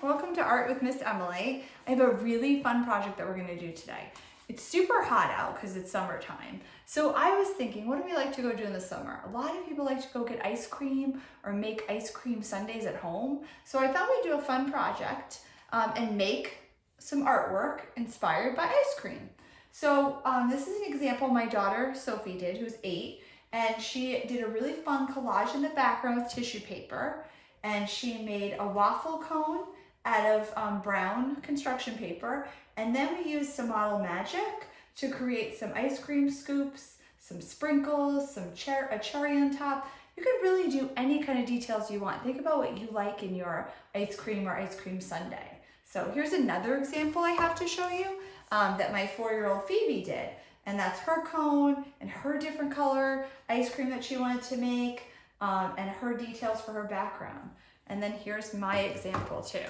welcome to Art with Miss Emily. I have a really fun project that we're going to do today. It's super hot out because it's summertime. So I was thinking, what do we like to go do in the summer? A lot of people like to go get ice cream or make ice cream sundaes at home. So I thought we'd do a fun project and make some artwork inspired by ice cream. So this is an example my daughter Sophie did, who's 8, and she did a really fun collage in the background with tissue paper, and she made a waffle cone out of brown construction paper, and then we used some Model Magic to create some ice cream scoops, some sprinkles, a cherry on top. You could really do any kind of details you want. Think about what you like in your ice cream or ice cream sundae. So here's another example I have to show you that my 4-year-old Phoebe did. And that's her cone and her different color ice cream that she wanted to make and her details for her background. And then here's my example too.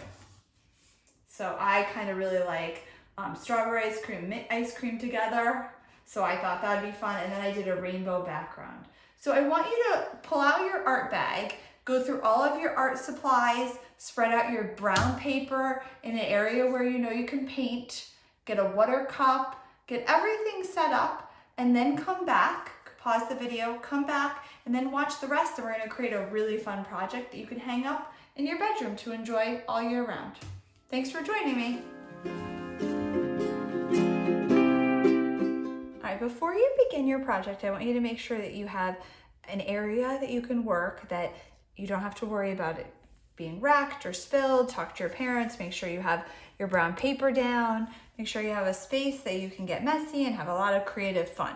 So I kind of really like strawberry ice cream, mint ice cream together. So I thought that'd be fun. And then I did a rainbow background. So I want you to pull out your art bag, go through all of your art supplies, spread out your brown paper in an area where you know you can paint, get a water cup, get everything set up, and then come back, pause the video, come back, and then watch the rest. And we're gonna create a really fun project that you can hang up in your bedroom to enjoy all year round. Thanks for joining me. All right, before you begin your project, I want you to make sure that you have an area that you can work, that you don't have to worry about it being wrecked or spilled. Talk to your parents, make sure you have your brown paper down, make sure you have a space that you can get messy and have a lot of creative fun,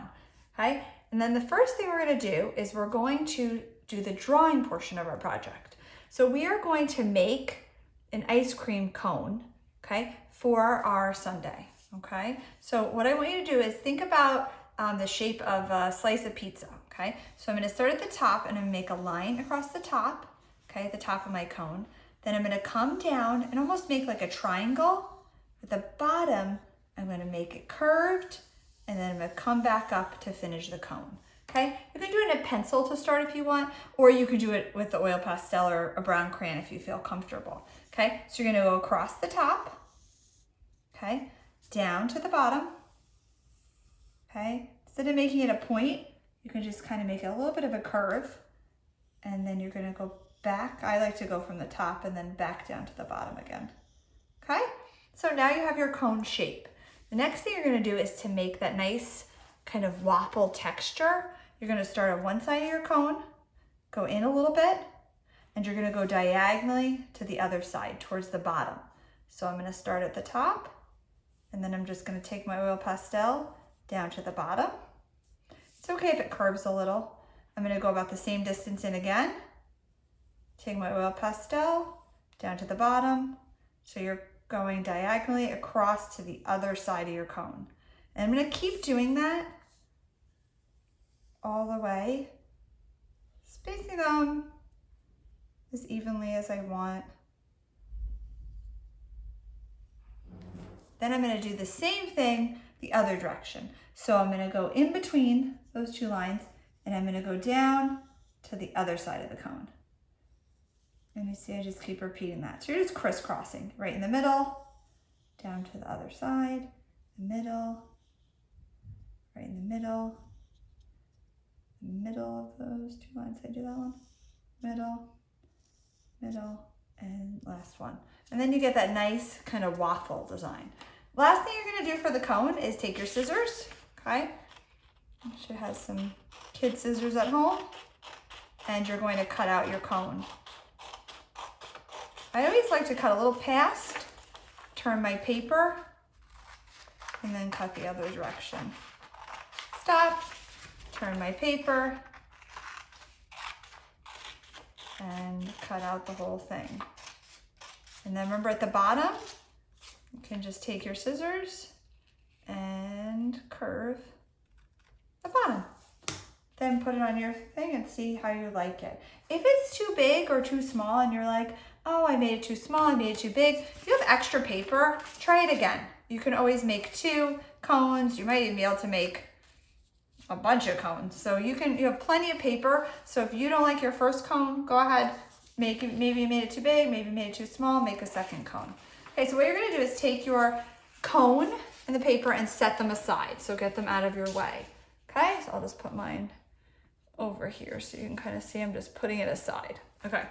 okay? And then the first thing we're gonna do is we're going to do the drawing portion of our project. So we are going to make an ice cream cone, okay, for our sundae, okay? So what I want you to do is think about the shape of a slice of pizza, okay? So I'm gonna start at the top and I'm gonna make a line across the top, okay, at the top of my cone. Then I'm gonna come down and almost make like a triangle. At the bottom, I'm gonna make it curved, and then I'm gonna come back up to finish the cone, okay? You can do it in a pencil to start if you want, or you could do it with the oil pastel or a brown crayon if you feel comfortable, okay? So you're gonna go across the top, okay, down to the bottom, okay? Instead of making it a point, you can just kind of make it a little bit of a curve, and then you're gonna go back. I like to go from the top and then back down to the bottom again, okay? So now you have your cone shape. The next thing you're gonna do is to make that nice kind of waffle texture. You're gonna start on one side of your cone, go in a little bit, and you're gonna go diagonally to the other side towards the bottom. So I'm gonna start at the top, and then I'm just gonna take my oil pastel down to the bottom. It's okay if it curves a little. I'm gonna go about the same distance in again, take my oil pastel down to the bottom. So you're going diagonally across to the other side of your cone. And I'm gonna keep doing that all the way, spacing them as evenly as I want. Then I'm gonna do the same thing the other direction. So I'm gonna go in between those two lines, and I'm gonna go down to the other side of the cone. And you see, I just keep repeating that. So you're just crisscrossing right in the middle, down to the other side, the middle, right in the middle of those two lines. I do that one, middle, and last one. And then you get that nice kind of waffle design. Last thing you're gonna do for the cone is take your scissors, okay? You should have some kid scissors at home, and you're going to cut out your cone. I always like to cut a little past, turn my paper, and then cut the other direction. Stop, turn my paper, and cut out the whole thing. And then remember at the bottom, you can just take your scissors and curve the bottom. Then put it on your thing and see how you like it. If it's too big or too small and you're like, oh, I made it too small, I made it too big, if you have extra paper, try it again. You can always make 2 cones. You might even be able to make a bunch of cones. So you have plenty of paper. So if you don't like your first cone, go ahead, maybe you made it too big, maybe you made it too small, make a second cone. Okay, so what you're gonna do is take your cone and the paper and set them aside. So get them out of your way. Okay, so I'll just put mine over here so you can kind of see I'm just putting it aside. Okay,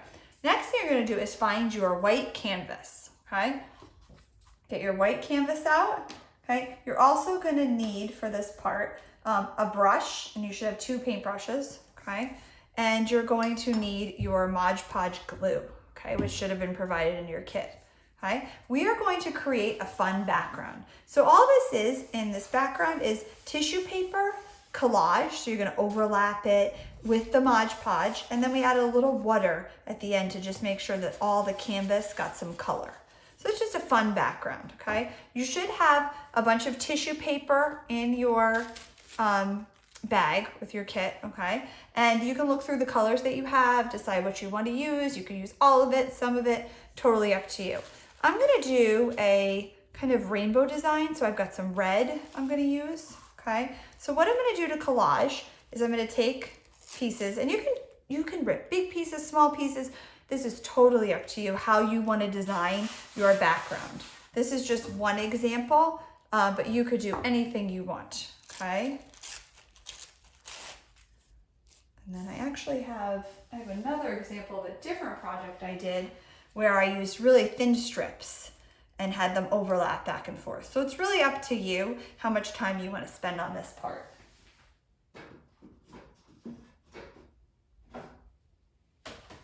next thing you're gonna do is find your white canvas, okay? Get your white canvas out, okay? You're also gonna need for this part a brush, and you should have 2 paint brushes, okay? And you're going to need your Mod Podge glue, okay, which should have been provided in your kit, okay? We are going to create a fun background. So all this is, in this background, is tissue paper, collage, so you're gonna overlap it with the Mod Podge, and then we added a little water at the end to just make sure that all the canvas got some color. So it's just a fun background, okay? You should have a bunch of tissue paper in your bag with your kit, okay? And you can look through the colors that you have, decide what you want to use. You can use all of it, some of it, totally up to you. I'm gonna do a kind of rainbow design, so I've got some red I'm gonna use, okay? So what I'm gonna do to collage is I'm gonna take pieces, and you can rip big pieces, small pieces. This is totally up to you how you wanna design your background. This is just one example, but you could do anything you want, okay? And then I actually have another example of a different project I did where I used really thin strips and had them overlap back and forth. So it's really up to you how much time you want to spend on this part.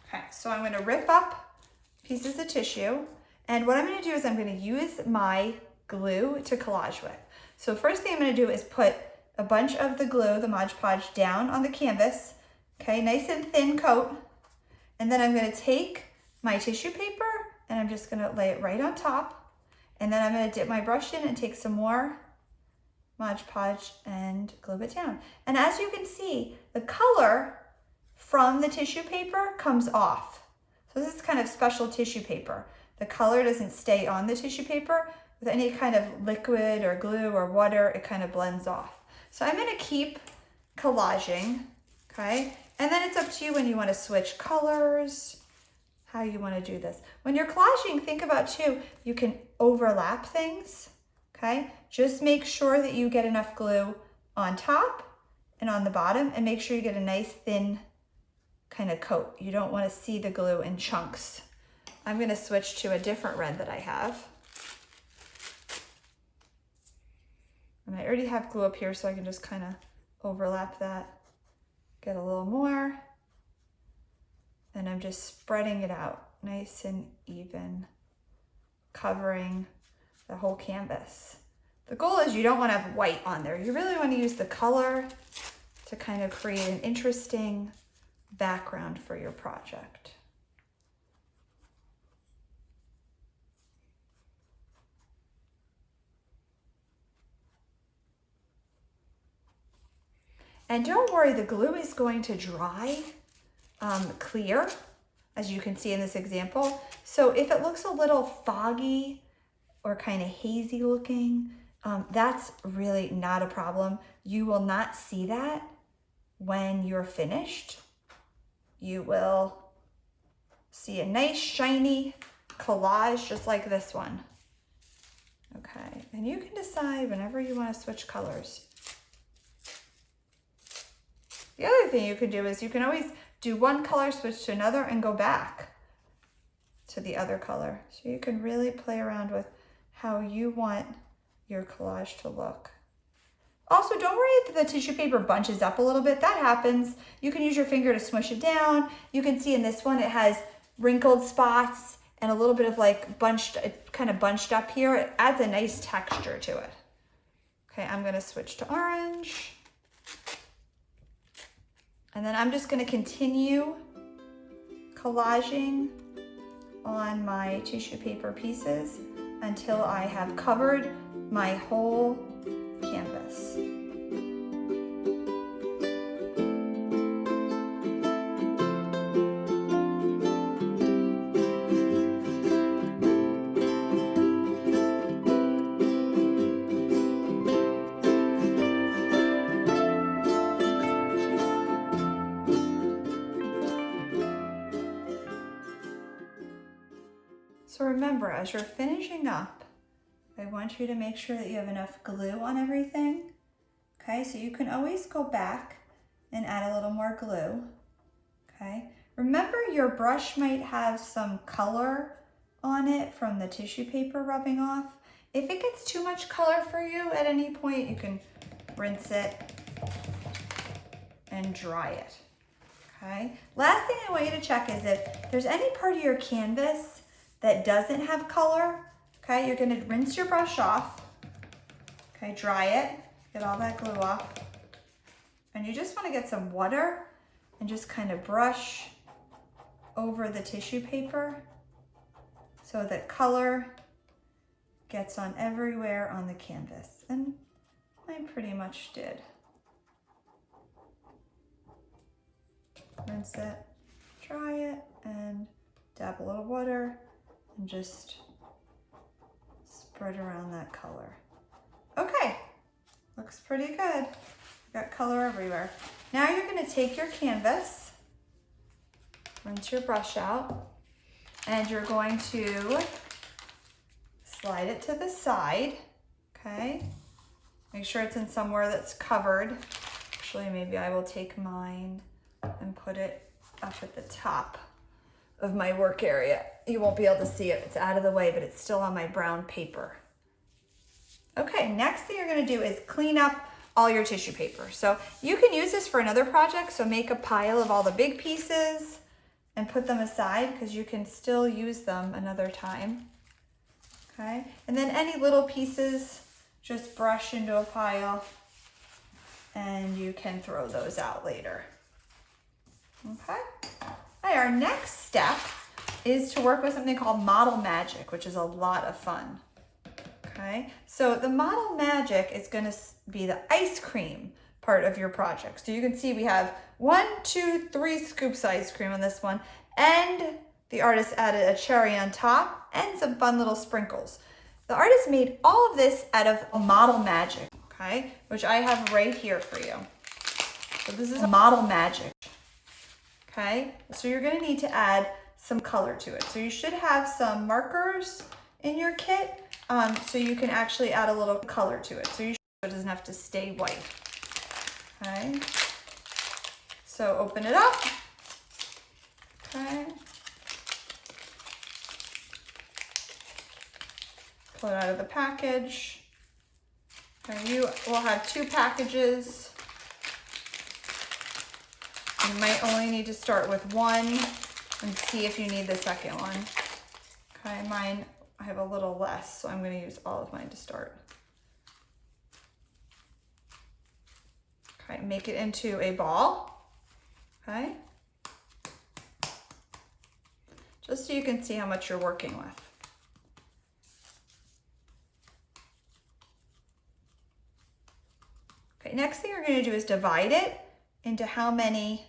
Okay, so I'm going to rip up pieces of tissue, and what I'm going to do is I'm going to use my glue to collage with. So first thing I'm going to do is put a bunch of the glue, the Mod Podge, down on the canvas. Okay, nice and thin coat. And then I'm going to take my tissue paper and I'm just going to lay it right on top. And then I'm going to dip my brush in and take some more Mod Podge and glue it down. And as you can see, the color from the tissue paper comes off. So this is kind of special tissue paper. The color doesn't stay on the tissue paper. With any kind of liquid or glue or water, it kind of blends off. So I'm going to keep collaging, okay? And then it's up to you when you want to switch colors, how you want to do this. When you're collaging, think about too, you can overlap things, okay? Just make sure that you get enough glue on top and on the bottom, and make sure you get a nice thin kind of coat. You don't want to see the glue in chunks. I'm going to switch to a different red that I have. And I already have glue up here, so I can just kind of overlap that. Get a little more, and I'm just spreading it out nice and even, covering the whole canvas. The goal is you don't want to have white on there. You really want to use the color to kind of create an interesting background for your project. And don't worry, the glue is going to dry clear, as you can see in this example. So if it looks a little foggy or kind of hazy looking, that's really not a problem. You will not see that when you're finished. You will see a nice shiny collage just like this one. Okay, and you can decide whenever you want to switch colors. The other thing you can do is you can always do one color, switch to another, and go back to the other color. So you can really play around with how you want your collage to look. Also, don't worry if the tissue paper bunches up a little bit. That happens. You can use your finger to smush it down. You can see in this one it has wrinkled spots and a little bit of like kind of bunched up here. It adds a nice texture to it. Okay, I'm going to switch to orange. And then I'm just going to continue collaging on my tissue paper pieces until I have covered my whole canvas. remember, as you're finishing up, I want you to make sure that you have enough glue on everything. Okay, so you can always go back and add a little more glue. Okay, remember your brush might have some color on it from the tissue paper rubbing off. If it gets too much color for you at any point, you can rinse it and dry it. Okay, last thing I want you to check is if there's any part of your canvas that doesn't have color. Okay, you're gonna rinse your brush off. Okay, dry it, get all that glue off. And you just wanna get some water and just kind of brush over the tissue paper so that color gets on everywhere on the canvas. And I pretty much did. Rinse it, dry it, and dab a little water and just spread around that color. Okay, looks pretty good. Got color everywhere. Now you're gonna take your canvas, rinse your brush out, and you're going to slide it to the side, okay? Make sure it's in somewhere that's covered. Actually, maybe I will take mine and put it up at the top of my work area. You won't be able to see it. It's out of the way, but it's still on my brown paper. Okay, next thing you're gonna do is clean up all your tissue paper. So you can use this for another project. So make a pile of all the big pieces and put them aside because you can still use them another time. Okay, and then any little pieces, just brush into a pile and you can throw those out later. Okay, all right, our next step is to work with something called Model Magic, which is a lot of fun. Okay, so the Model Magic is going to be the ice cream part of your project. So you can see we have 1, 2, 3 scoops of ice cream on this one, and the artist added a cherry on top and some fun little sprinkles. The artist made all of this out of Model Magic, okay, which I have right here for you. So this is Model Magic. Okay, so you're going to need to add some color to it. So you should have some markers in your kit so you can actually add a little color to it. So it doesn't have to stay white. Okay, so open it up. Okay, pull it out of the package. Okay, you will have 2 packages. You might only need to start with 1 and see if you need the second one. Okay, mine, I have a little less, so I'm going to use all of mine to start. Okay, make it into a ball. Okay, just so you can see how much you're working with. Okay, next thing you're going to do is divide it into how many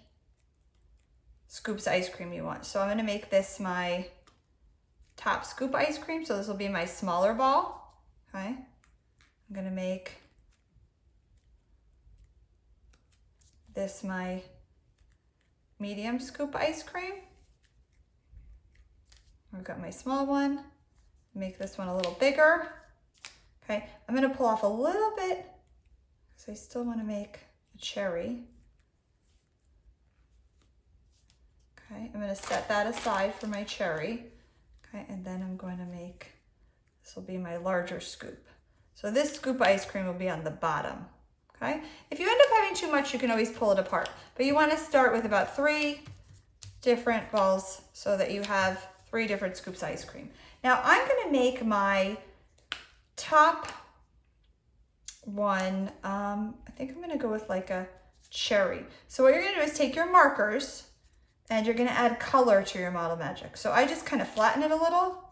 scoops of ice cream you want. So I'm going to make this my top scoop ice cream. So this will be my smaller ball. Okay. I'm going to make this my medium scoop ice cream. I've got my small one. Make this one a little bigger. Okay. I'm going to pull off a little bit because I still want to make a cherry. Okay, I'm going to set that aside for my cherry. Okay, and then I'm going to make, this will be my larger scoop. So this scoop of ice cream will be on the bottom. Okay, if you end up having too much, you can always pull it apart. But you want to start with about 3 different balls so that you have 3 different scoops of ice cream. Now I'm going to make my top one, I think I'm going to go with like a cherry. So what you're going to do is take your markers and you're going to add color to your Model Magic. So I just kind of flatten it a little,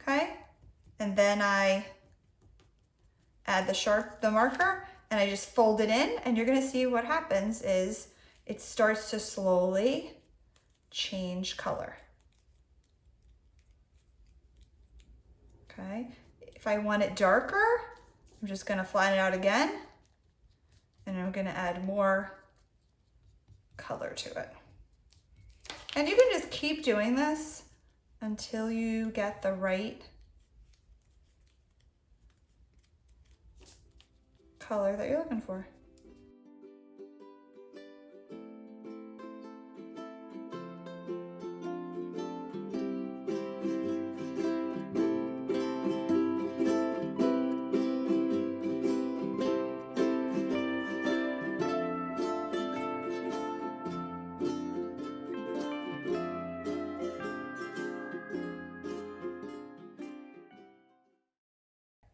okay? And then I add the marker and I just fold it in, and you're going to see what happens is it starts to slowly change color. Okay? If I want it darker, I'm just going to flatten it out again, and I'm going to add more color to it. And you can just keep doing this until you get the right color that you're looking for.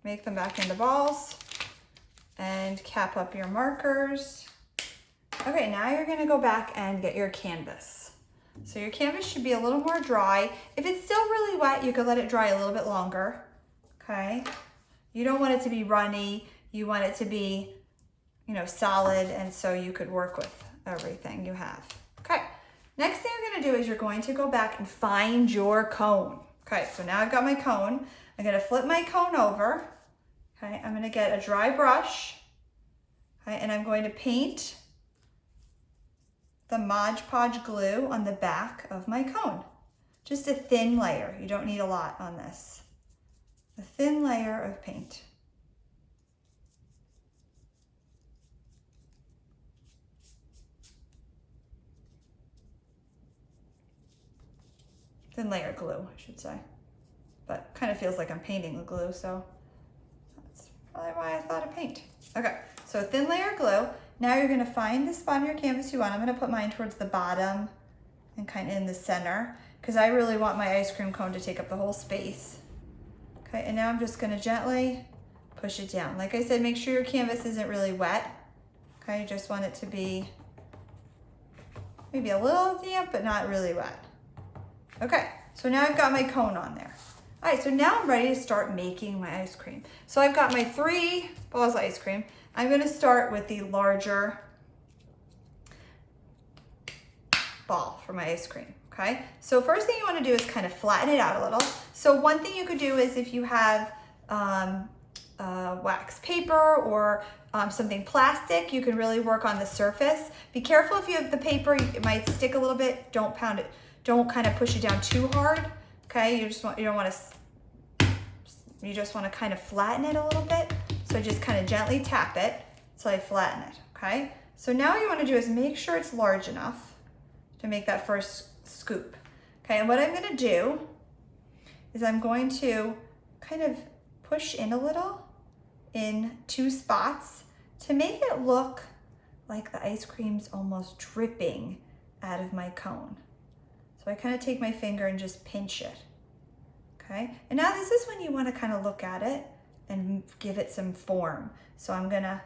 Make them back into balls and cap up your markers. Okay, now you're gonna go back and get your canvas. So your canvas should be a little more dry. If it's still really wet, you could let it dry a little bit longer, okay? You don't want it to be runny. You want it to be, you know, solid, and so you could work with everything you have. Okay, next thing you're gonna do is you're going to go back and find your cone. Okay, so now I've got my cone. I'm gonna flip my cone over. Okay, I'm gonna get a dry brush, okay, and I'm going to paint the Mod Podge glue on the back of my cone. Just a thin layer. You don't need a lot on this. A thin layer of paint. Thin layer glue, I should say. But kind of feels like I'm painting the glue, so that's probably why I thought of paint. Okay, so thin layer glue. Now you're gonna find the spot on your canvas you want. I'm gonna put mine towards the bottom and kind of in the center, because I really want my ice cream cone to take up the whole space. Okay, and now I'm just gonna gently push it down. Like I said, make sure your canvas isn't really wet. Okay, you just want it to be maybe a little damp, but not really wet. Okay, so now I've got my cone on there. All right, so now I'm ready to start making my ice cream. So I've got my 3 balls of ice cream. I'm gonna start with the larger ball for my ice cream, okay? So first thing you wanna do is kind of flatten it out a little. So one thing you could do is if you have wax paper or something plastic, you can really work on the surface. Be careful if you have the paper, it might stick a little bit. Don't pound it. Don't kind of push it down too hard, okay? You just want to kind of flatten it a little bit. So just kind of gently tap it until I flatten it, okay? So now what you want to do is make sure it's large enough to make that first scoop, okay? And what I'm going to do is I'm going to kind of push in a little in 2 spots to make it look like the ice cream's almost dripping out of my cone. So I kind of take my finger and just pinch it, okay? And now this is when you want to kind of look at it and give it some form. So I'm gonna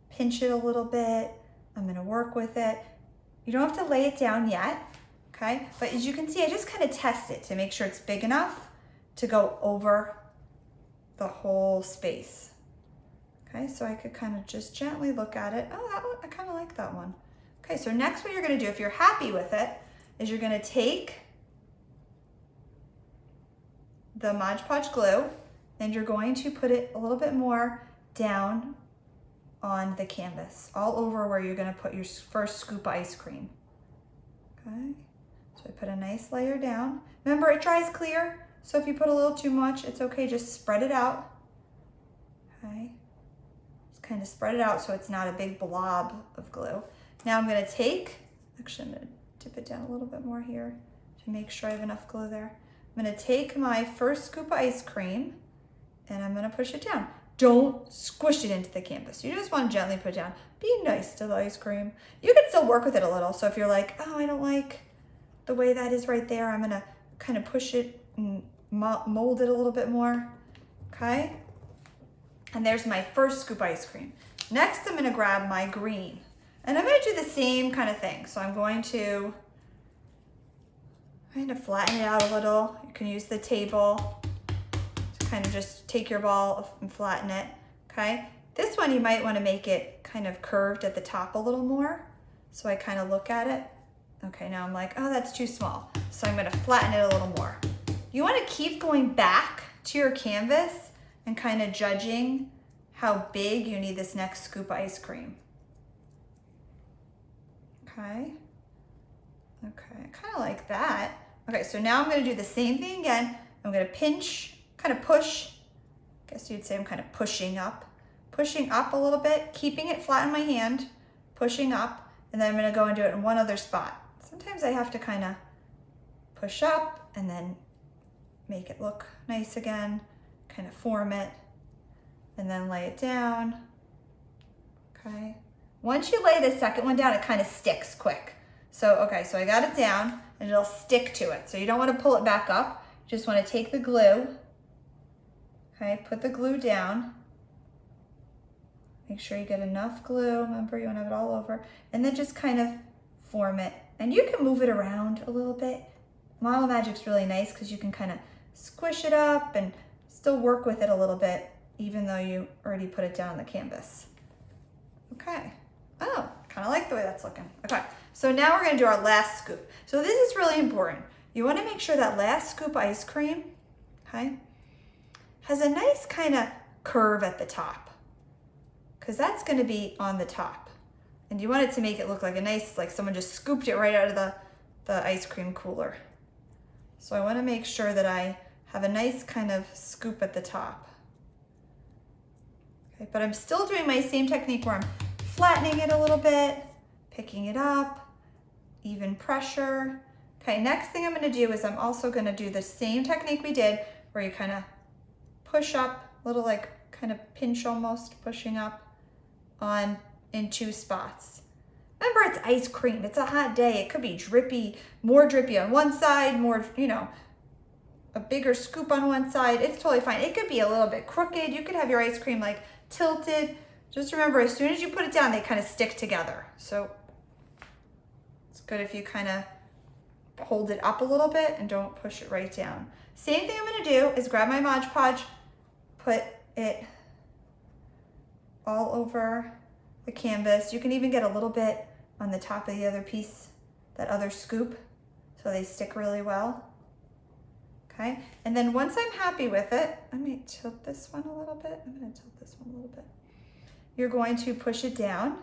pinch it a little bit. I'm gonna work with it. You don't have to lay it down yet, okay? But as you can see, I just kind of test it to make sure it's big enough to go over the whole space. Okay, so I could kind of just gently look at it. Oh, that one, I kind of like that one. Okay, so next what you're gonna do, if you're happy with it, is you're gonna take the Mod Podge glue and you're going to put it a little bit more down on the canvas, all over where you're gonna put your first scoop of ice cream. Okay, so I put a nice layer down. Remember, it dries clear, so if you put a little too much, it's okay, just spread it out. Okay, just kind of spread it out so it's not a big blob of glue. Now I'm gonna take, actually I'm gonna dip it down a little bit more here to make sure I have enough glue there. I'm gonna take my first scoop of ice cream and I'm gonna push it down. Don't squish it into the canvas. You just wanna gently put it down. Be nice to the ice cream. You can still work with it a little. So if you're like, oh, I don't like the way that is right there, I'm gonna kind of push it and mold it a little bit more, okay? And there's my first scoop of ice cream. Next, I'm gonna grab my green. And I'm gonna do the same kind of thing. So I'm going to kind of flatten it out a little. You can use the table to kind of just take your ball and flatten it, okay? This one, you might wanna make it kind of curved at the top a little more. So I kind of look at it. Okay, now I'm like, oh, that's too small. So I'm gonna flatten it a little more. You wanna keep going back to your canvas and kind of judging how big you need this next scoop of ice cream. Okay, I kind of like that. Okay, so now I'm gonna do the same thing again. I'm gonna pinch, kind of push. I guess you'd say I'm kind of pushing up a little bit, keeping it flat in my hand, pushing up, and then I'm gonna go and do it in one other spot. Sometimes I have to kind of push up and then make it look nice again, kind of form it, and then lay it down, okay? Once you lay the second one down, it kind of sticks quick. So, okay, so I got it down and it'll stick to it. So you don't want to pull it back up. You just want to take the glue, okay, put the glue down. Make sure you get enough glue. Remember, you want to have it all over. And then just kind of form it. And you can move it around a little bit. Model Magic's really nice because you can kind of squish it up and still work with it a little bit, even though you already put it down on the canvas. Okay. Oh, kind of like the way that's looking. Okay, so now we're gonna do our last scoop. So this is really important. You wanna make sure that last scoop ice cream, okay, has a nice kind of curve at the top, because that's gonna be on the top. And you want it to make it look like a nice, like someone just scooped it right out of the ice cream cooler. So I wanna make sure that I have a nice kind of scoop at the top. Okay, but I'm still doing my same technique where I'm flattening it a little bit, picking it up, even pressure. Okay, next thing I'm gonna do is I'm also gonna do the same technique we did where you kind of push up, little like kind of pinch almost, pushing up on in two spots. Remember, it's ice cream, it's a hot day, it could be drippy, more drippy on one side, more, you know, a bigger scoop on one side, it's totally fine. It could be a little bit crooked, you could have your ice cream like tilted. Just remember, as soon as you put it down, they kind of stick together. So it's good if you kind of hold it up a little bit and don't push it right down. Same thing I'm gonna do is grab my Mod Podge, put it all over the canvas. You can even get a little bit on the top of the other piece, that other scoop, so they stick really well. Okay, and then once I'm happy with it, let me tilt this one a little bit. I'm gonna tilt this one a little bit. You're going to push it down,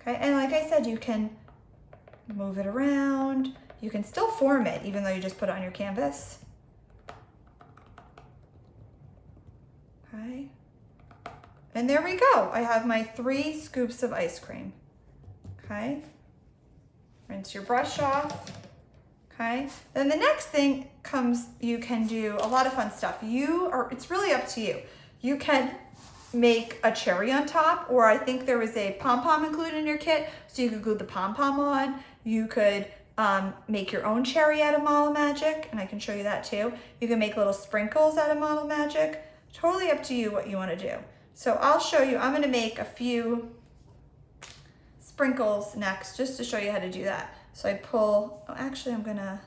okay? And like I said, you can move it around. You can still form it even though you just put it on your canvas. Okay. And there we go. I have my 3 scoops of ice cream, okay? Rinse your brush off, okay? Then the next thing comes, you can do a lot of fun stuff. It's really up to you. You can make a cherry on top, or I think there was a pom-pom included in your kit, so you could glue the pom-pom on. You could make your own cherry out of Model Magic, and I can show you that too. You can make little sprinkles out of Model Magic. Totally up to you what you want to do. So I'll show you, I'm going to make a few sprinkles next just to show you how to do that. So I pull, oh, actually I'm gonna,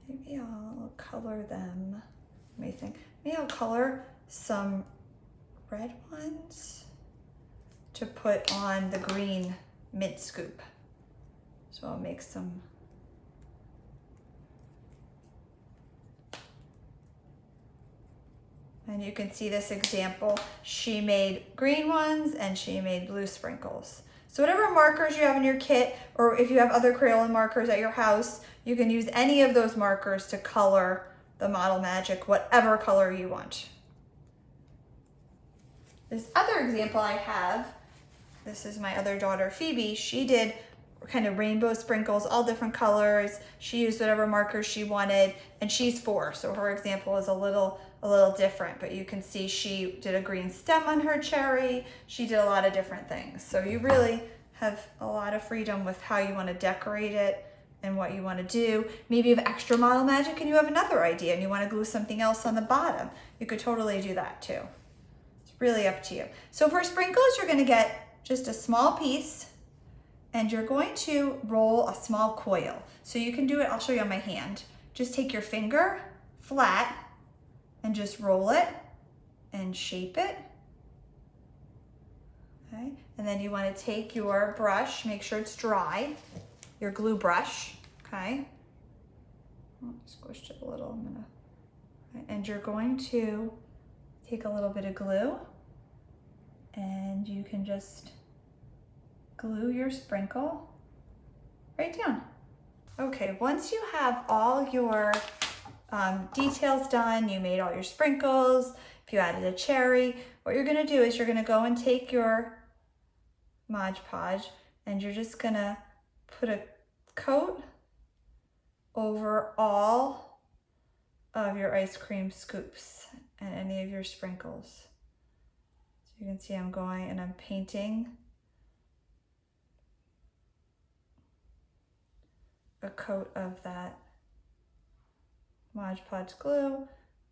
maybe I'll color them. Let me think. Maybe I'll color some red ones to put on the green mint scoop. So I'll make some. And you can see this example. She made green ones and she made blue sprinkles. So whatever markers you have in your kit, or if you have other Crayola markers at your house, you can use any of those markers to color the Model Magic, whatever color you want. This other example I have, this is my other daughter, Phoebe. She did kind of rainbow sprinkles, all different colors. She used whatever markers she wanted, and she's 4, so her example is a little different, but you can see she did a green stem on her cherry. She did a lot of different things. So you really have a lot of freedom with how you want to decorate it and what you want to do. Maybe you have extra Model Magic and you have another idea and you want to glue something else on the bottom. You could totally do that too. It's really up to you. So for sprinkles, you're going to get just a small piece and you're going to roll a small coil. So you can do it, I'll show you on my hand. Just take your finger flat and just roll it and shape it. Okay, and then you want to take your brush, make sure it's dry, your glue brush, okay? Oh, squished it a little, and you're going to take a little bit of glue and you can just glue your sprinkle right down. Okay, once you have all your details done, you made all your sprinkles, if you added a cherry, what you're gonna do is you're gonna go and take your Mod Podge and you're just gonna put a coat over all of your ice cream scoops and any of your sprinkles. So you can see I'm going and I'm painting a coat of that Mod Podge glue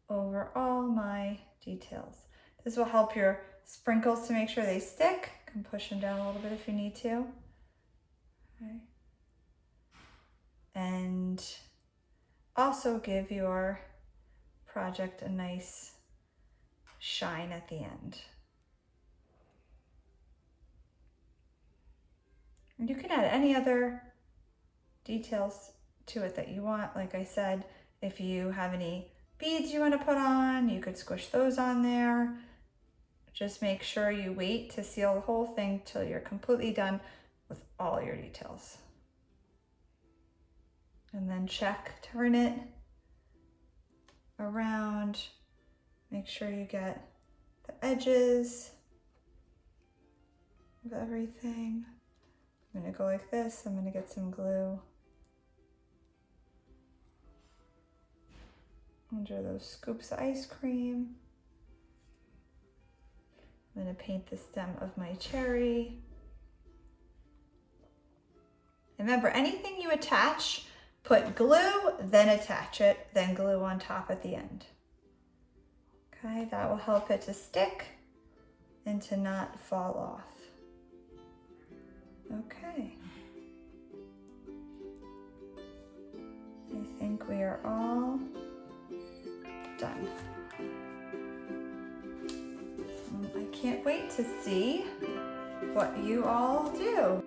over all my details. This will help your sprinkles to make sure they stick. You can push them down a little bit if you need to. Okay. And also give your project a nice shine at the end. And you can add any other details to it that you want. Like I said, if you have any beads you want to put on, you could squish those on there. Just make sure you wait to seal the whole thing till you're completely done with all your details. And then check, turn it around, make sure you get the edges of everything. I'm gonna go like this, I'm gonna get some glue under those scoops of ice cream. I'm gonna paint the stem of my cherry. Remember, anything you attach, put glue, then attach it, then glue on top at the end. Okay, that will help it to stick and to not fall off. Okay. I think we are all done. I can't wait to see what you all do.